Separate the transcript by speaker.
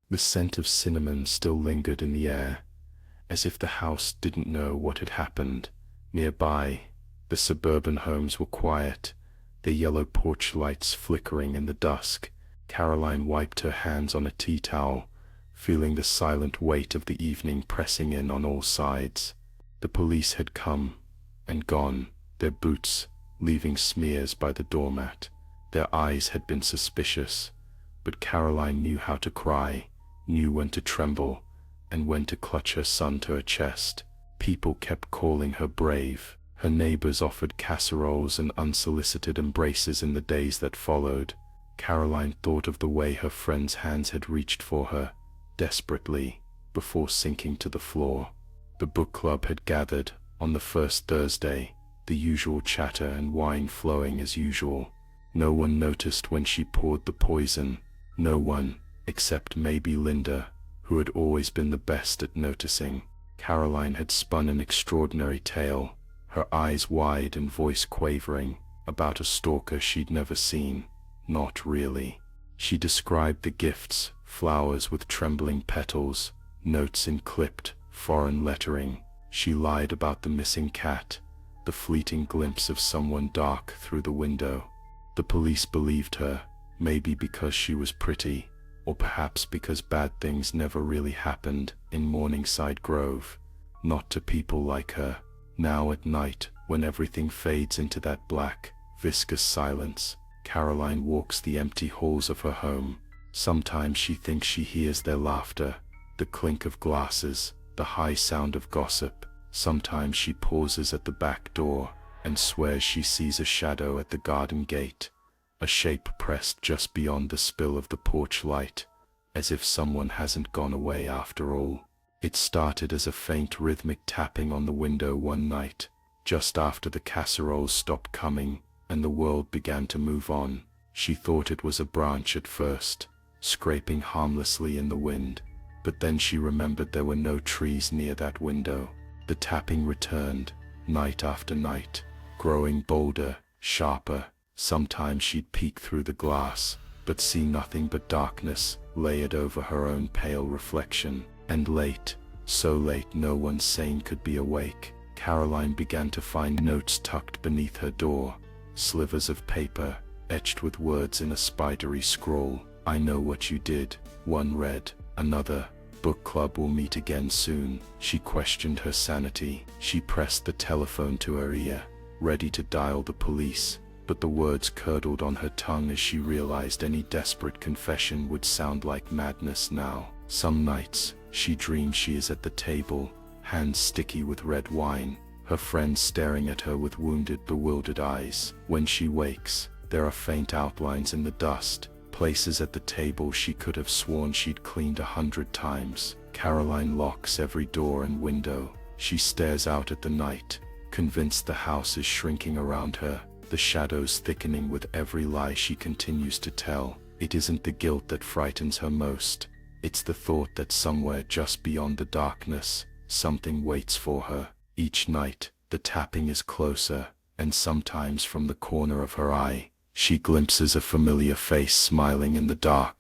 Speaker 1: The scent of cinnamon still lingered in the air, as if the house didn't know what had happened. Nearby, the suburban homes were quiet, their yellow porch lights flickering in the dusk. Caroline wiped her hands on a tea towel, feeling the silent weight of the evening pressing in on all sides. The police had come and gone, their boots leaving smears by the doormat. Their eyes had been suspicious, but Caroline knew how to cry, knew when to tremble, and when to clutch her son to her chest. People kept calling her brave. Her neighbors offered casseroles and unsolicited embraces in the days that followed. Caroline thought of the way her friends' hands had reached for her, desperately, before sinking to the floor. The book club had gathered on the first Thursday, the usual chatter and wine flowing as usual. No one noticed when she poured the poison. No one, except maybe Linda, who had always been the best at noticing. Caroline had spun an extraordinary tale, her eyes wide and voice quavering, about a stalker she'd never seen. Not really. She described the gifts, flowers with trembling petals, notes in clipped, foreign lettering. She lied about the missing cat, the fleeting glimpse of someone dark through the window. The police believed her, maybe because she was pretty, or perhaps because bad things never really happened in Morningside Grove. Not to people like her. Now at night, when everything fades into that black, viscous silence, Caroline walks the empty halls of her home. Sometimes she thinks she hears their laughter, the clink of glasses, the high sound of gossip. Sometimes she pauses at the back door and swears she sees a shadow at the garden gate, a shape pressed just beyond the spill of the porch light, as if someone hasn't gone away after all. It started as a faint rhythmic tapping on the window one night, just after the casseroles stopped coming and the world began to move on. She thought it was a branch at first, scraping harmlessly in the wind, but then she remembered there were no trees near that window. The tapping returned, night after night, growing bolder, sharper. Sometimes she'd peek through the glass, but see nothing but darkness layered over her own pale reflection. And late, so late no one sane could be awake, Caroline began to find notes tucked beneath her door, slivers of paper, etched with words in a spidery scroll. "I know what you did," one read. Another, "Book club will meet again soon." She questioned her sanity. She pressed the telephone to her ear, ready to dial the police, but the words curdled on her tongue as she realized any desperate confession would sound like madness now. Some nights, she dreams she is at the table, hands sticky with red wine, her friends staring at her with wounded, bewildered eyes. When she wakes, there are faint outlines in the dust, places at the table she could have sworn she'd cleaned 100 times. Caroline locks every door and window. She stares out at the night, convinced the house is shrinking around her, the shadows thickening with every lie she continues to tell. It isn't the guilt that frightens her most. It's the thought that somewhere just beyond the darkness, something waits for her. Each night, the tapping is closer, and sometimes from the corner of her eye, she glimpses a familiar face smiling in the dark.